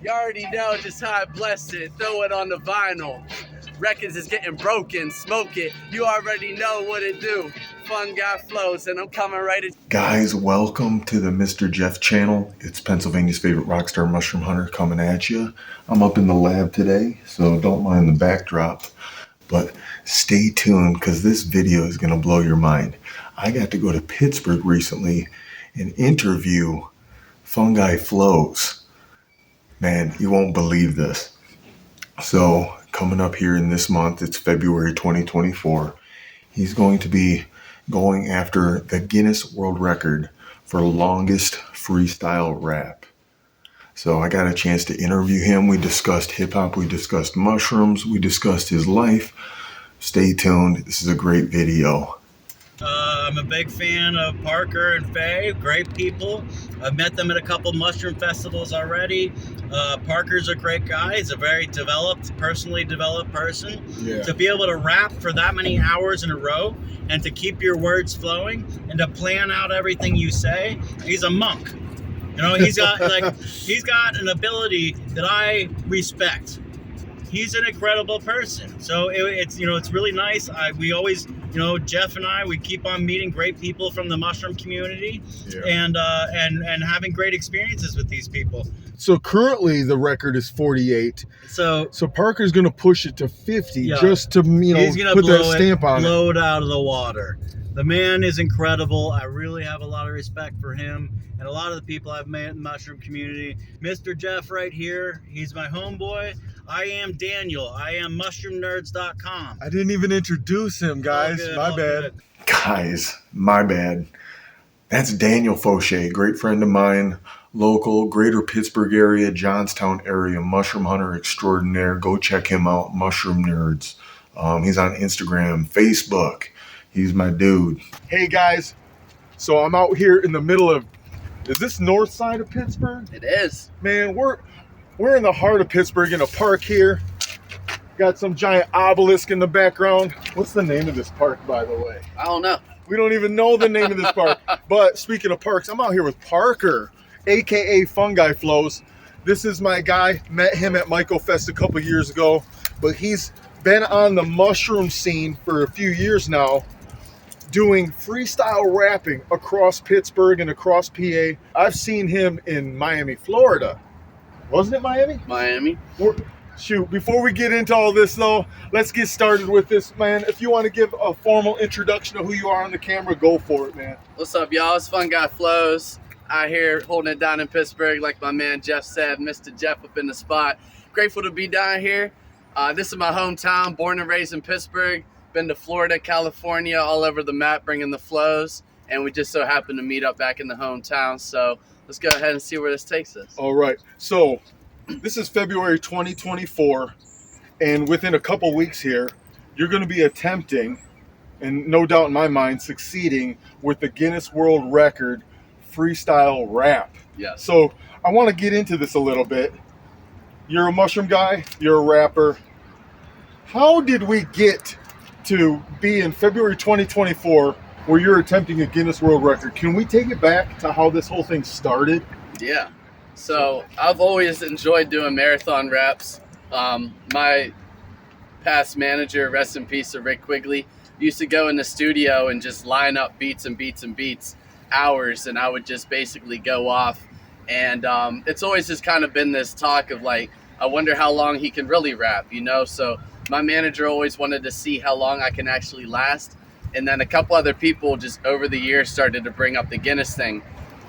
You already know just how I bless it. Throw it on the vinyl. Records is getting broken. Smoke it. You already know what it do. Fun guy flows, and I'm coming right at Guys, welcome to the Mr. Jeff channel. It's Pennsylvania's favorite rockstar mushroom hunter coming at you. I'm up in the lab today, so don't mind the backdrop. But stay tuned because this video is going to blow your mind. I got to go to Pittsburgh recently and interview Fungi Flows. Man, you won't believe this. So coming up here in this month, it's February 2024. He's going to be going after the Guinness World Record for longest freestyle rap. So I got a chance to interview him. We discussed hip hop, we discussed mushrooms, we discussed his life. Stay tuned. This is a great video. I'm a big fan of Parker and Faye, great people. I've met them at a couple mushroom festivals already. Parker's a great guy. He's a very personally developed person. Yeah. To be able to rap for that many hours in a row and to keep your words flowing and to plan out everything you say, he's a monk. You know, he's got an ability that I respect. He's an incredible person. So it's really nice. We always, Jeff and I, we keep on meeting great people from the mushroom community, and having great experiences with these people. So currently the record is 48. So Parker's going to push it to 50 just to, he's gonna put that stamp on it. Blow it out of the water. The man is incredible. I really have a lot of respect for him and a lot of the people I've met in the mushroom community. Mr. Jeff right here, he's my homeboy. I am Daniel. I am mushroomnerds.com. I didn't even introduce him, guys. My bad. Guys, my bad. That's Daniel Fauché, great friend of mine, local, greater Pittsburgh area, Johnstown area, mushroom hunter extraordinaire. Go check him out, Mushroom Nerds. He's on Instagram, Facebook. He's my dude. Hey, guys. So I'm out here in the middle of, is this north side of Pittsburgh? it. Is. Man, we're in the heart of Pittsburgh in a park here. Got some giant obelisk in the background. What's the name of this park, by the way? I don't know. We don't even know the name of this park. But speaking of parks, I'm out here with Parker, aka Fungi Flows. This is my guy. Met him at Michael Fest a couple years ago, but he's been on the mushroom scene for a few years now, doing freestyle rapping across Pittsburgh and across PA. I've seen him in Miami, Florida. Wasn't it Miami? Miami. Shoot, before we get into all this though, let's get started with this, man. If you want to give a formal introduction of who you are on the camera, go for it, man. What's up, y'all? It's Fun Guy Flows. Out here holding it down in Pittsburgh, like my man Jeff said. Mr. Jeff up in the spot. Grateful to be down here. This is my hometown, born and raised in Pittsburgh. Been to Florida, California, all over the map, bringing the flows. And we just so happened to meet up back in the hometown. So let's go ahead and see where this takes us. All right. So this is February 2024. And within a couple weeks here, you're going to be attempting, and no doubt in my mind, succeeding with the Guinness World Record freestyle rap. Yes. So I want to get into this a little bit. You're a mushroom guy. You're a rapper. How did we get to be in February 2024 where you're attempting a Guinness World Record? Can we take it back to how this whole thing started? Yeah. So I've always enjoyed doing marathon raps. My past manager, rest in peace, Rick Quigley, used to go in the studio and just line up beats and beats and beats, hours, and I would just basically go off. And it's always just kind of been this talk of like, I wonder how long he can really rap, So my manager always wanted to see how long I can actually last. And then a couple other people just over the years started to bring up the Guinness thing.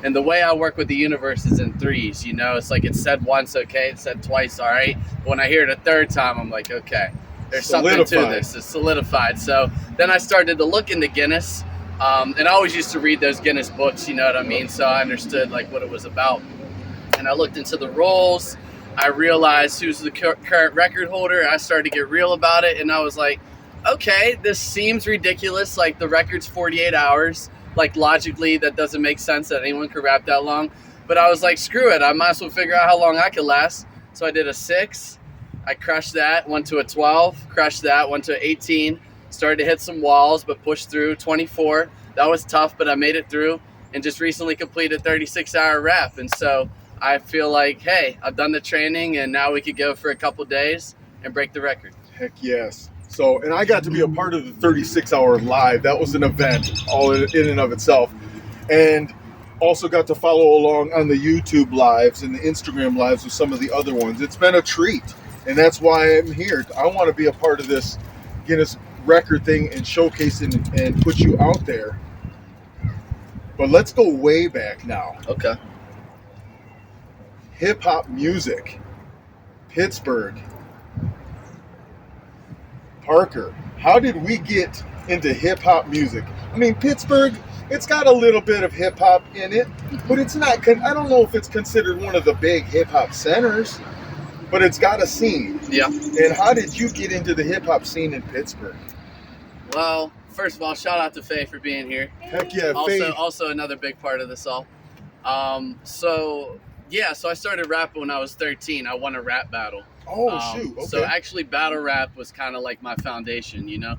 And the way I work with the universe is in threes, It's like it's said once, okay, it's said twice, all right. But when I hear it a third time, I'm like, okay, there's something to this. It's solidified. So then I started to look into Guinness. And I always used to read those Guinness books, you know what I mean? So I understood like what it was about. And I looked into the rules. I realized who's the current record holder. I started to get real about it. And I was like, okay, this seems ridiculous. Like the record's 48 hours. Like logically, that doesn't make sense that anyone could rap that long. But I was like, screw it. I might as well figure out how long I could last. So I did a 6. I crushed that, went to a 12, crushed that, went to 18. Started to hit some walls, but pushed through 24. That was tough, but I made it through and just recently completed 36-hour rap. And so I feel like, hey, I've done the training and now we could go for a couple days and break the record. Heck yes. So, and I got to be a part of the 36-hour live. That was an event all in and of itself. And also got to follow along on the YouTube lives and the Instagram lives with some of the other ones. It's been a treat. And that's why I'm here. I want to be a part of this Guinness record thing and showcase and put you out there. But let's go way back now. Okay. Hip hop music. Pittsburgh. Parker, how did we get into hip hop music? I mean, Pittsburgh, it's got a little bit of hip hop in it, but it's not, I don't know if it's considered one of the big hip hop centers, but it's got a scene. Yeah. And how did you get into the hip hop scene in Pittsburgh? Well, first of all, shout out to Faye for being here. Heck yeah, Faye. Also another big part of this all. So I started rapping when I was 13. I won a rap battle. Oh, shoot. Okay. So actually battle rap was kind of like my foundation, you know?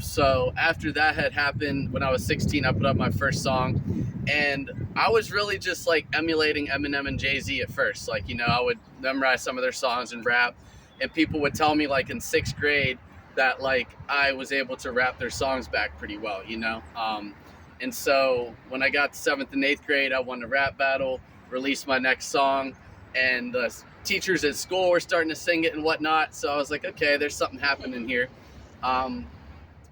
So after that had happened, when I was 16, I put up my first song, and I was really just like emulating Eminem and Jay-Z at first. Like, you know, I would memorize some of their songs and rap, and people would tell me like in 6th grade that like I was able to rap their songs back pretty well, you know? And so when I got to 7th and 8th grade, I won the rap battle, released my next song, and the teachers at school were starting to sing it and whatnot. So I was like, okay, there's something happening here.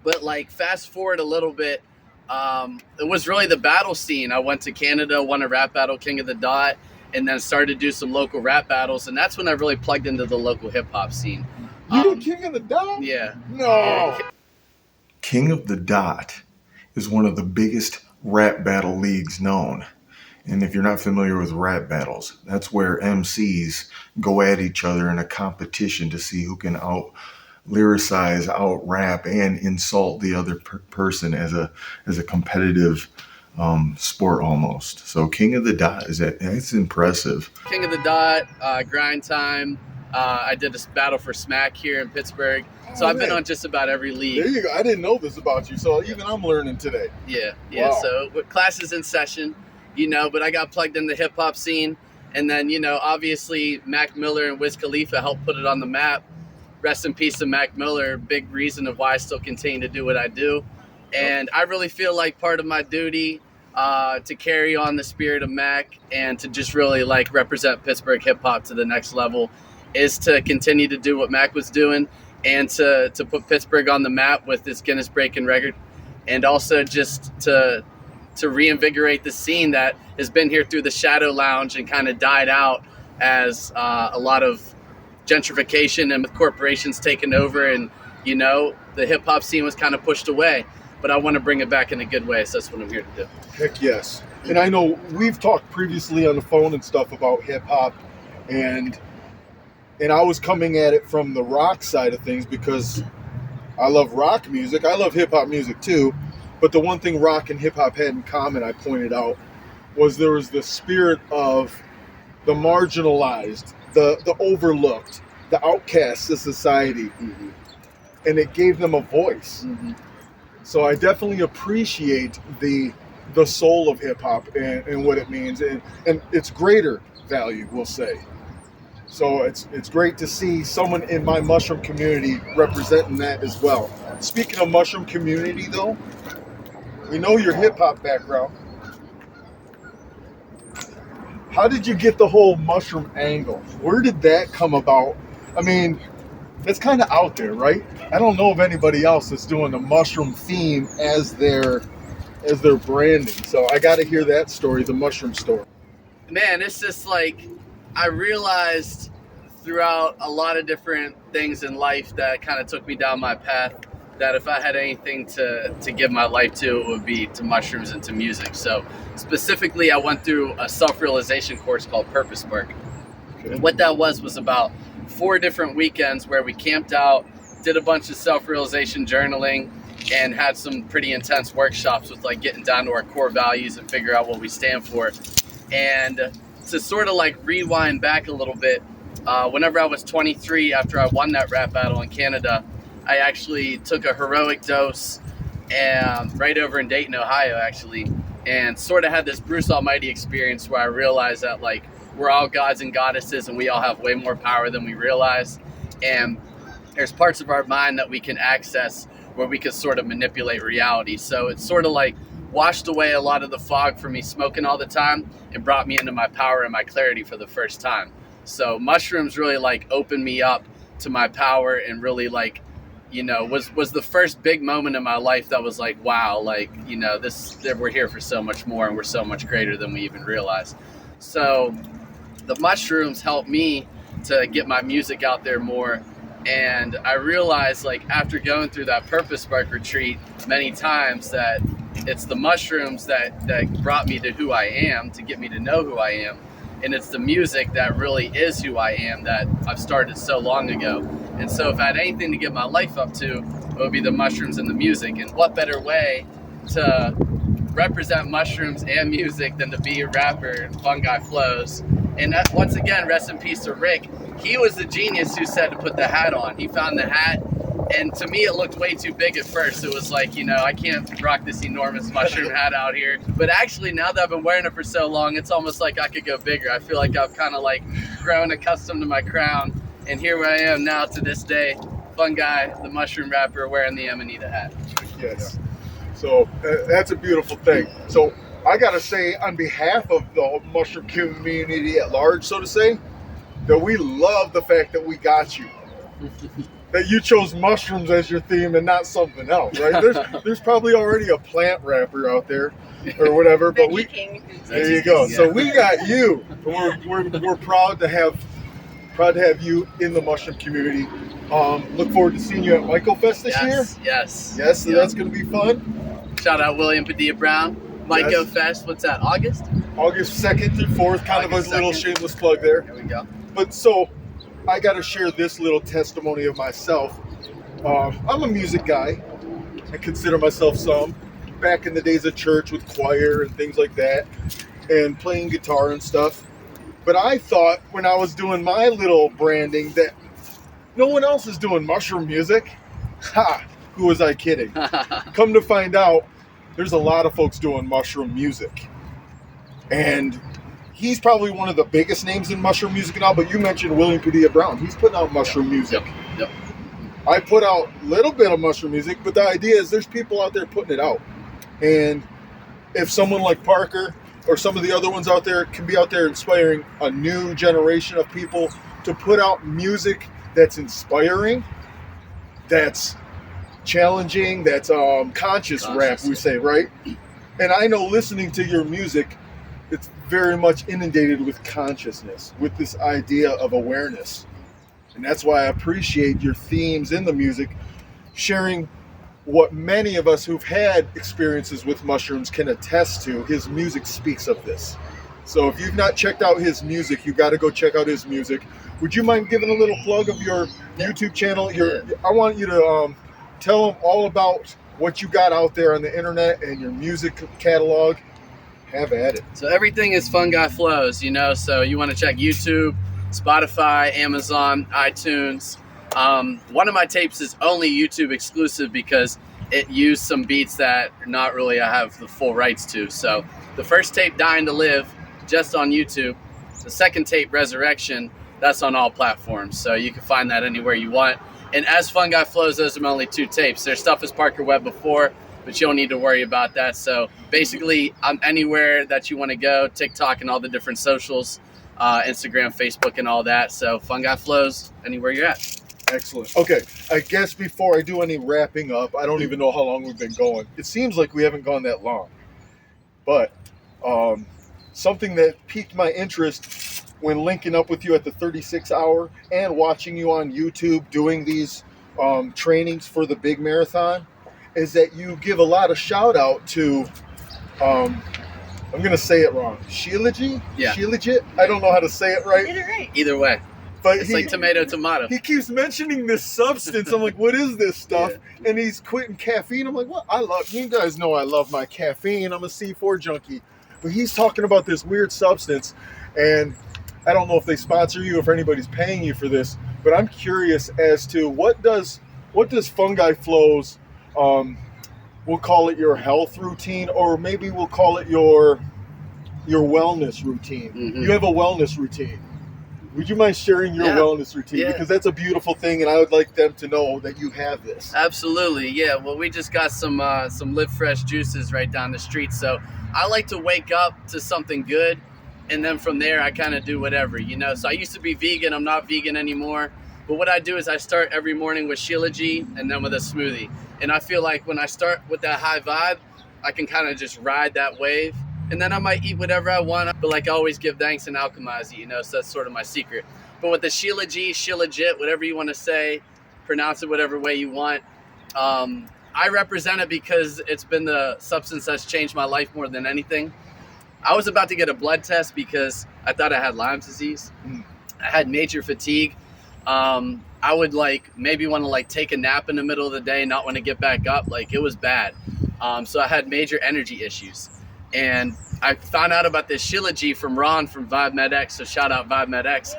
But like fast forward a little bit, it was really the battle scene. I went to Canada, won a rap battle, King of the Dot, and then started to do some local rap battles. And that's when I really plugged into the local hip hop scene. You did King of the Dot? Yeah. No. King of the Dot is one of the biggest rap battle leagues known. And if you're not familiar with rap battles, that's where MCs go at each other in a competition to see who can out lyricize, out rap, and insult the other person as a competitive sport almost. So King of the Dot it's impressive. King of the Dot, Grind Time. I did this battle for Smack here in Pittsburgh. So I've been on just about every league. There you go. I didn't know this about you, so even I'm learning today. Yeah. Wow. So with classes in session, you know, but I got plugged in the hip hop scene. And then, you know, obviously Mac Miller and Wiz Khalifa helped put it on the map. Rest in peace to Mac Miller, big reason of why I still continue to do what I do. And I really feel like part of my duty to carry on the spirit of Mac and to just really like represent Pittsburgh hip hop to the next level is to continue to do what Mac was doing and to put Pittsburgh on the map with this Guinness breaking record, and also just to reinvigorate the scene that has been here through the Shadow Lounge and kind of died out as a lot of gentrification and with corporations taking over, and you know, the hip hop scene was kind of pushed away, but I want to bring it back in a good way. So that's what I'm here to do. Heck yes. And I know we've talked previously on the phone and stuff about hip hop, and I was coming at it from the rock side of things because I love rock music. I love hip hop music too. But the one thing rock and hip hop had in common, I pointed out, was there was the spirit of the marginalized, the overlooked, the outcasts of society. Mm-hmm. And it gave them a voice. Mm-hmm. So I definitely appreciate the soul of hip hop and what it means, and its greater value, we'll say. So it's great to see someone in my mushroom community representing that as well. Speaking of mushroom community, though, we know your hip hop background. How did you get the whole mushroom angle? Where did that come about? I mean, it's kind of out there, right? I don't know of anybody else that's doing the mushroom theme as their branding. So I got to hear that story, the mushroom story. Man, it's just like I realized throughout a lot of different things in life that kind of took me down my path that if I had anything to give my life to, it would be to mushrooms and to music. So specifically, I went through a self-realization course called Purpose Work. Okay. And what that was about 4 different weekends where we camped out, did a bunch of self-realization journaling, and had some pretty intense workshops with like getting down to our core values and figure out what we stand for. And to sort of like rewind back a little bit, whenever I was 23, after I won that rap battle in Canada, I actually took a heroic dose and right over in Dayton, Ohio, actually, and sort of had this Bruce Almighty experience where I realized that like we're all gods and goddesses, and we all have way more power than we realize. And there's parts of our mind that we can access where we can sort of manipulate reality. So it's sort of like washed away a lot of the fog from me smoking all the time and brought me into my power and my clarity for the first time. So mushrooms really like opened me up to my power, and really like, you know, was the first big moment in my life that was like, wow, like, you know, we're here for so much more, and we're so much greater than we even realize. So the mushrooms helped me to get my music out there more. And I realized, like, after going through that Purpose Spark retreat many times, that it's the mushrooms that brought me to who I am, to get me to know who I am. And it's the music that really is who I am, that I've started so long ago. And so if I had anything to give my life up to, it would be the mushrooms and the music. And what better way to represent mushrooms and music than to be a rapper, Fungi Flows. And that, once again, rest in peace to Rick. He was the genius who said to put the hat on. He found the hat, and to me it looked way too big at first. It was like, you know, I can't rock this enormous mushroom hat out here. But actually, now that I've been wearing it for so long, it's almost like I could go bigger. I feel like I've kind of like grown accustomed to my crown, and here I am now to this day, Fungi, the mushroom rapper, wearing the Amanita hat. Yes. So that's a beautiful thing. So I gotta say, on behalf of the mushroom community at large, so to say, that we love the fact that we got you. That you chose mushrooms as your theme and not something else, right? There's probably already a plant rapper out there or whatever, but there you go. So we got you. We're proud to have you in the mushroom community. Look forward to seeing you at Michael Fest this year. Yes. So that's going to be fun. Shout out William Padilla Brown. Myco Fest, what's that, August 2nd through 4th, kind of a little shameless plug there. There we go. But so, I got to share this little testimony of myself. I'm a music guy. I consider myself some. Back in the days of church with choir and things like that, and playing guitar and stuff. But I thought when I was doing my little branding that no one else is doing mushroom music. Ha! Who was I kidding? Come to find out, there's a lot of folks doing mushroom music. And he's probably one of the biggest names in mushroom music now, but you mentioned William Padilla Brown. He's putting out mushroom music. Yep. I put out a little bit of mushroom music, but the idea is there's people out there putting it out. And if someone like Parker or some of the other ones out there can be out there inspiring a new generation of people to put out music that's inspiring, that's challenging, that's conscious rap, we say, right? And I know listening to your music, it's very much inundated with consciousness, with this idea of awareness. And that's why I appreciate your themes in the music, sharing what many of us who've had experiences with mushrooms can attest to. His music speaks of this. So if you've not checked out his music, you got to go check out his music. Would you mind giving a little plug of your YouTube channel? I want you to tell them all about what you got out there on the internet and your music catalog. Have at it. So everything is Fungi Flows, you know, so you want to check YouTube, Spotify, Amazon, iTunes. One of my tapes is only YouTube exclusive because it used some beats that not really I have the full rights to. So the first tape, Dying to Live, just on YouTube. The second tape, Resurrection, that's on all platforms. So you can find that anywhere you want. And as Fungi Flows, those are my only two tapes. Their stuff is Parker Webb before, but you don't need to worry about that. So basically, I'm anywhere that you want to go, TikTok and all the different socials, Instagram, Facebook, and all that. So Fungi Flows, anywhere you're at. Excellent. Okay, I guess before I do any wrapping up, I don't even know how long we've been going. It seems like we haven't gone that long. But something that piqued my interest when linking up with you at the 36 hour and watching you on YouTube doing these trainings for the big marathon is that you give a lot of shout out to, I'm going to say it wrong, Shilajit? Yeah. Shilajit? I don't know how to say it right. Did it right. Either way. But It's like tomato. He keeps mentioning this substance. I'm like, what is this stuff? Yeah. And he's quitting caffeine. I'm like, what? You guys know I love my caffeine. I'm a C4 junkie. But he's talking about this weird substance. And I don't know if they sponsor you, if anybody's paying you for this, but I'm curious as to what does Fungi Flows, we'll call it your health routine, or maybe we'll call it your your wellness routine. Mhm. You have a wellness routine. Would you mind sharing your Yeah. wellness routine? Yeah. Because that's a beautiful thing, and I would like them to know that you have this. Absolutely, yeah. Well, we just got some Live Fresh juices right down the street, so I like to wake up to something good, and then from there I kind of do whatever, you know. So I used to be vegan. I'm not vegan anymore. But what I do is I start every morning with Shilajit and then with a smoothie. And I feel like when I start with that high vibe, I can kind of just ride that wave. And then I might eat whatever I want, but like I always give thanks and alchemize it, you know, so that's sort of my secret. But with the Shilajit, whatever you want to say, pronounce it whatever way you want. I represent it because it's been the substance that's changed my life more than anything. I was about to get a blood test because I thought I had Lyme disease. I had major fatigue. I would like maybe want to like take a nap in the middle of the day, not want to get back up. Like it was bad. So I had major energy issues. And I found out about this Shilajit from Ron from Vibe Med X. So shout out Vibe Med X.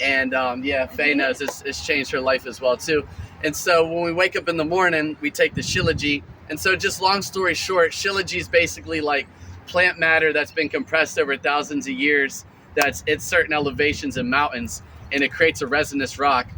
And yeah, Faye knows it's changed her life as well too. And so when we wake up in the morning, we take the Shilajit. And so just long story short, Shilajit is basically like plant matter that's been compressed over thousands of years. That's at certain elevations and mountains, and it creates a resinous rock.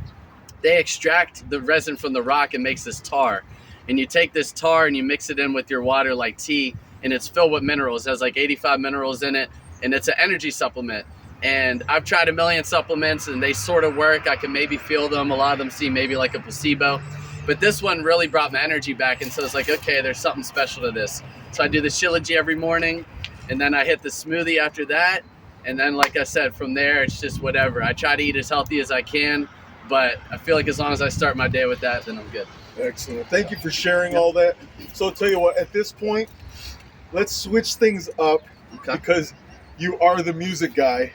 They extract the resin from the rock and makes this tar. And you take this tar and you mix it in with your water like tea, and it's filled with minerals. It has like 85 minerals in it, and it's an energy supplement. And I've tried a million supplements and they sort of work. I can maybe feel them. A lot of them seem maybe like a placebo. But this one really brought my energy back. And so it's like, okay, there's something special to this. So I do the Shilajit every morning, and then I hit the smoothie after that. And then, like I said, from there, it's just whatever. I try to eat as healthy as I can, but I feel like as long as I start my day with that, then I'm good. Excellent. Thank you for sharing all that. So I'll tell you what, at this point, let's switch things up because you are the music guy.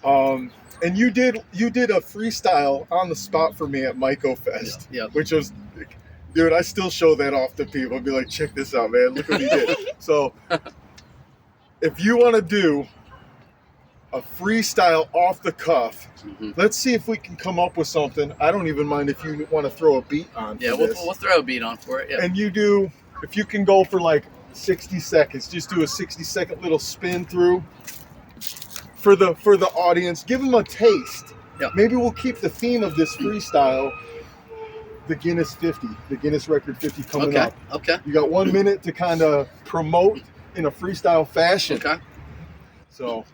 And you did a freestyle on the spot for me at Myco Fest, which was, dude, I still show that off to people. I'd be like, check this out, man. Look what he did. So if you want to do a freestyle off the cuff, let's see if we can come up with something. I don't even mind if you want to throw a beat on. Yeah, we'll throw a beat on for it. Yeah. And you do, if you can go for like 60 seconds, just do a 60-second little spin through for the audience. Give them a taste. Yeah. Maybe we'll keep the theme of this freestyle, the Guinness 50, the Guinness Record 50 coming up. Okay. You got 1 minute to kind of promote in a freestyle fashion. Okay. So,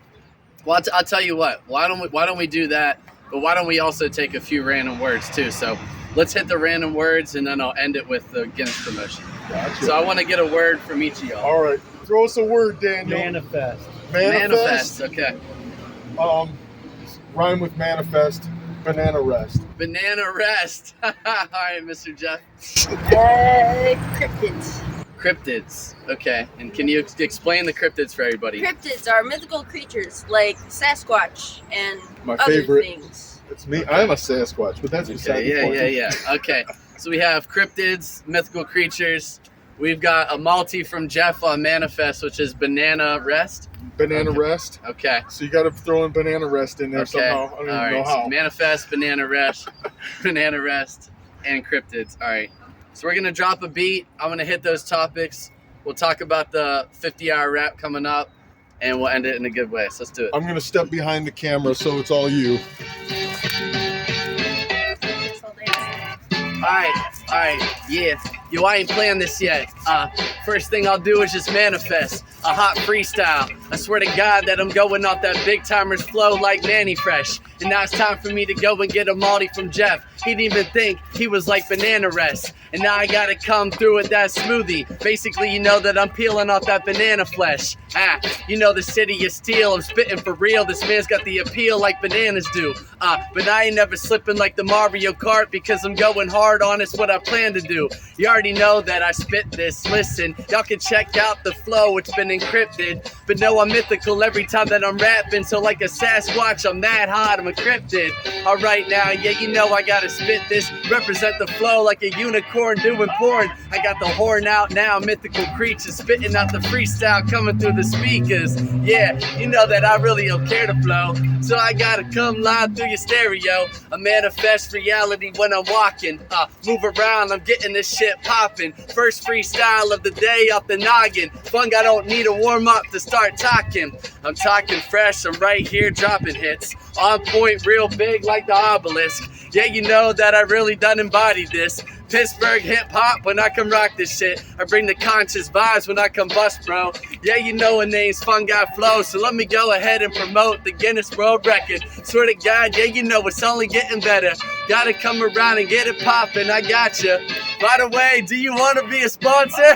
well, I'll tell you what. Why don't we do that? But why don't we also take a few random words too? So let's hit the random words, and then I'll end it with the Guinness promotion. gotcha. So I want to get a word from each of y'all. All right, throw us a word, Daniel. Manifest. Manifest. Okay. Rhyme with manifest. Banana rest. Banana rest. All right, Mr. Jeff. Cryptids. Cryptids. Okay. And can you explain the cryptids for everybody? Cryptids are mythical creatures like Sasquatch and My other favorite. things. It's me. I'm a Sasquatch, but that's beside the point. Yeah. Okay. So we have cryptids, mythical creatures. We've got a multi from Jeff on Manifest, which is Banana Rest. Banana rest. Okay. So you got to throw in banana rest in there somehow. I don't even know how. So Manifest, Banana Rest, Banana Rest, and cryptids. All right. So we're going to drop a beat. I'm going to hit those topics. We'll talk about the 50-hour rap coming up, and we'll end it in a good way. So let's do it. I'm going to step behind the camera so it's all you. All right, yeah. Yo, I ain't playing this yet. First thing I'll do is just manifest a hot freestyle. I swear to God that I'm going off that big timers flow like Manny Fresh. And now it's time for me to go and get a Malty from Jeff. He didn't even think he was like Banana Rest. And now I gotta come through with that smoothie. Basically, you know that I'm peeling off that banana flesh. You know the city is steel. I'm spitting for real. This man's got the appeal like bananas do. But I ain't never slipping like the Mario Kart because I'm going hard on it's what I plan to do. You already know that I spit this. Listen, y'all can check out the flow. It's been encrypted. But no, I'm mythical every time that I'm rapping. So like a Sasquatch, I'm that hot. I'm a cryptid. All right now, yeah, you know I gotta spit this. Represent the flow like a unicorn doing porn. I got the horn out now. Mythical creatures spitting out the freestyle coming through the speakers. Yeah, you know that I really don't care to flow. So I gotta come live through your stereo. I manifest reality when I'm walking. Move around, I'm getting this shit popping. First freestyle of the day off the noggin. Funk, I don't need a warm up to start talking. talking fresh, I'm right here dropping hits. On point, real big like the obelisk. Yeah, you know that I really done embodied this. Pittsburgh hip-hop when I come rock this shit. I bring the conscious vibes when I come bust, bro. Yeah, you know a name's Fun Guy Flow, so let me go ahead and promote the Guinness World Record. Swear to God, yeah, you know it's only getting better. Gotta come around and get it poppin', I gotcha. By the way, do you want to be a sponsor?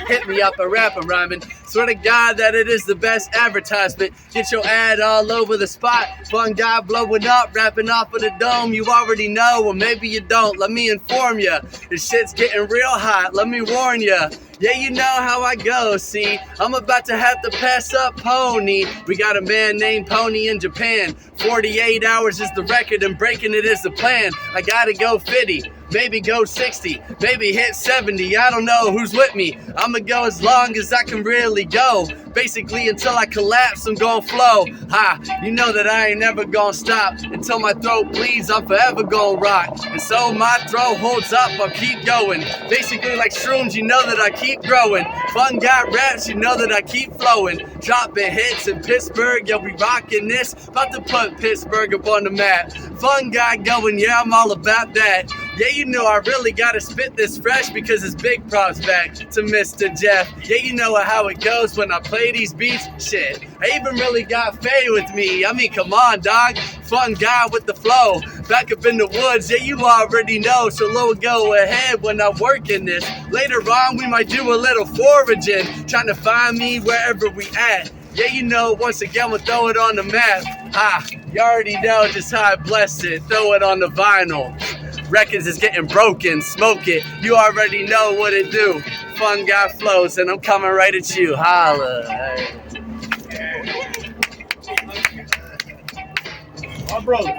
Hit me up, I rap, I'm rhyming. Swear to God that it is the best advertisement. Get your ad all over the spot. Fun guy blowing up, rapping off of the dome. You already know, or maybe you don't. Let me inform ya. This shit's getting real hot, let me warn ya. Yeah, you know how I go, see. I'm about to have to pass up Pony. We got a man named Pony in Japan. 48 hours is the record and breaking it is the plan. I gotta go 50, maybe go 60, maybe hit 70. I don't know who's with me. I'ma go as long as I can really go. Basically until I collapse, I'm gonna flow. Ha, you know that I ain't never gonna stop. Until my throat bleeds, I'm forever gonna rock. And so my throat holds up, I'll keep going. Basically like shrooms, you know that I keep growing. Fun guy raps, you know that I keep flowing. Dropping hits in Pittsburgh, yeah, we rocking this. About to put Pittsburgh up on the map. Fun guy going, yeah, I'm all about that. Yeah, you know I really gotta spit this fresh because it's big props back to Mr. Jeff. Yeah, you know how it goes when I play these beats. Shit, I even really got Faye with me. I mean, come on, dog. Fun guy with the flow. Back up in the woods, yeah, you already know. So Lord, go ahead when I'm working this. Later on, we might do a little foraging, trying to find me wherever we at. Yeah, you know, once again, we'll throw it on the map. Ah, you already know just how I bless it. Throw it on the vinyl. Records is getting broken, smoke it. You already know what it do. Fun guy flows, and I'm coming right at you. Holla. My brother.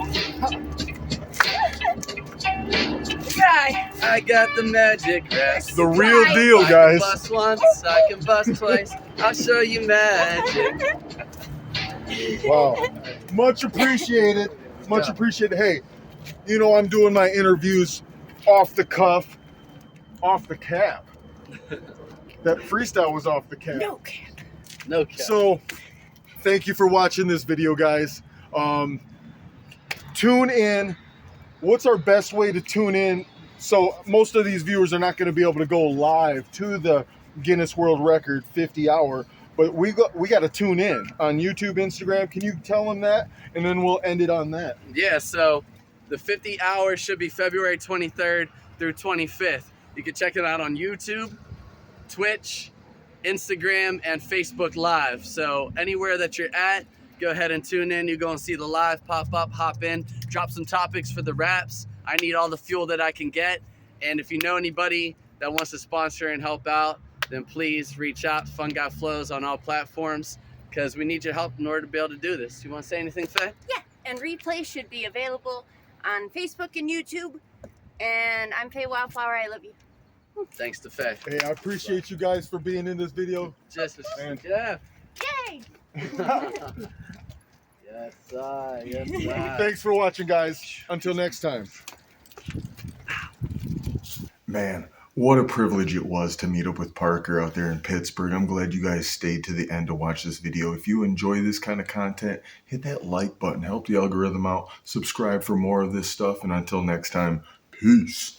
Guy. I got the magic rest. The real deal, I can guys. bust once, I can bust twice. I'll show you magic. Wow. Much appreciated. Much appreciated. Hey, you know I'm doing my interviews off the cuff, off the cap. That freestyle was off the cap. No cap. No cap. So, thank you for watching this video, guys. Tune in. What's our best way to tune in? So most of these viewers are not going to be able to go live to the Guinness World Record 50 hour, but we got to tune in on YouTube, Instagram. Can you tell them that? And then we'll end it on that. Yeah, so the 50 hours should be February 23rd through 25th. You can check it out on YouTube, Twitch, Instagram, and Facebook Live. So anywhere that you're at, go ahead and tune in. You go and see the live pop up, hop in, drop some topics for the raps. I need all the fuel that I can get. And if you know anybody that wants to sponsor and help out, then please reach out. Fun Guy Flows on all platforms because we need your help in order to be able to do this. You want to say anything, Faye? Yeah, and replay should be available on Facebook and YouTube. And I'm Faye Wildflower. I love you. Thanks to Faye. Hey, I appreciate you guys for being in this video. Just And- yeah. Yay! Yes, sir. Yes, sir. Thanks for watching, guys. Until next time. Man, what a privilege it was to meet up with Parker out there in Pittsburgh. I'm glad you guys stayed to the end to watch this video. If you enjoy this kind of content, hit that like button, help the algorithm out, subscribe for more of this stuff, and until next time, peace.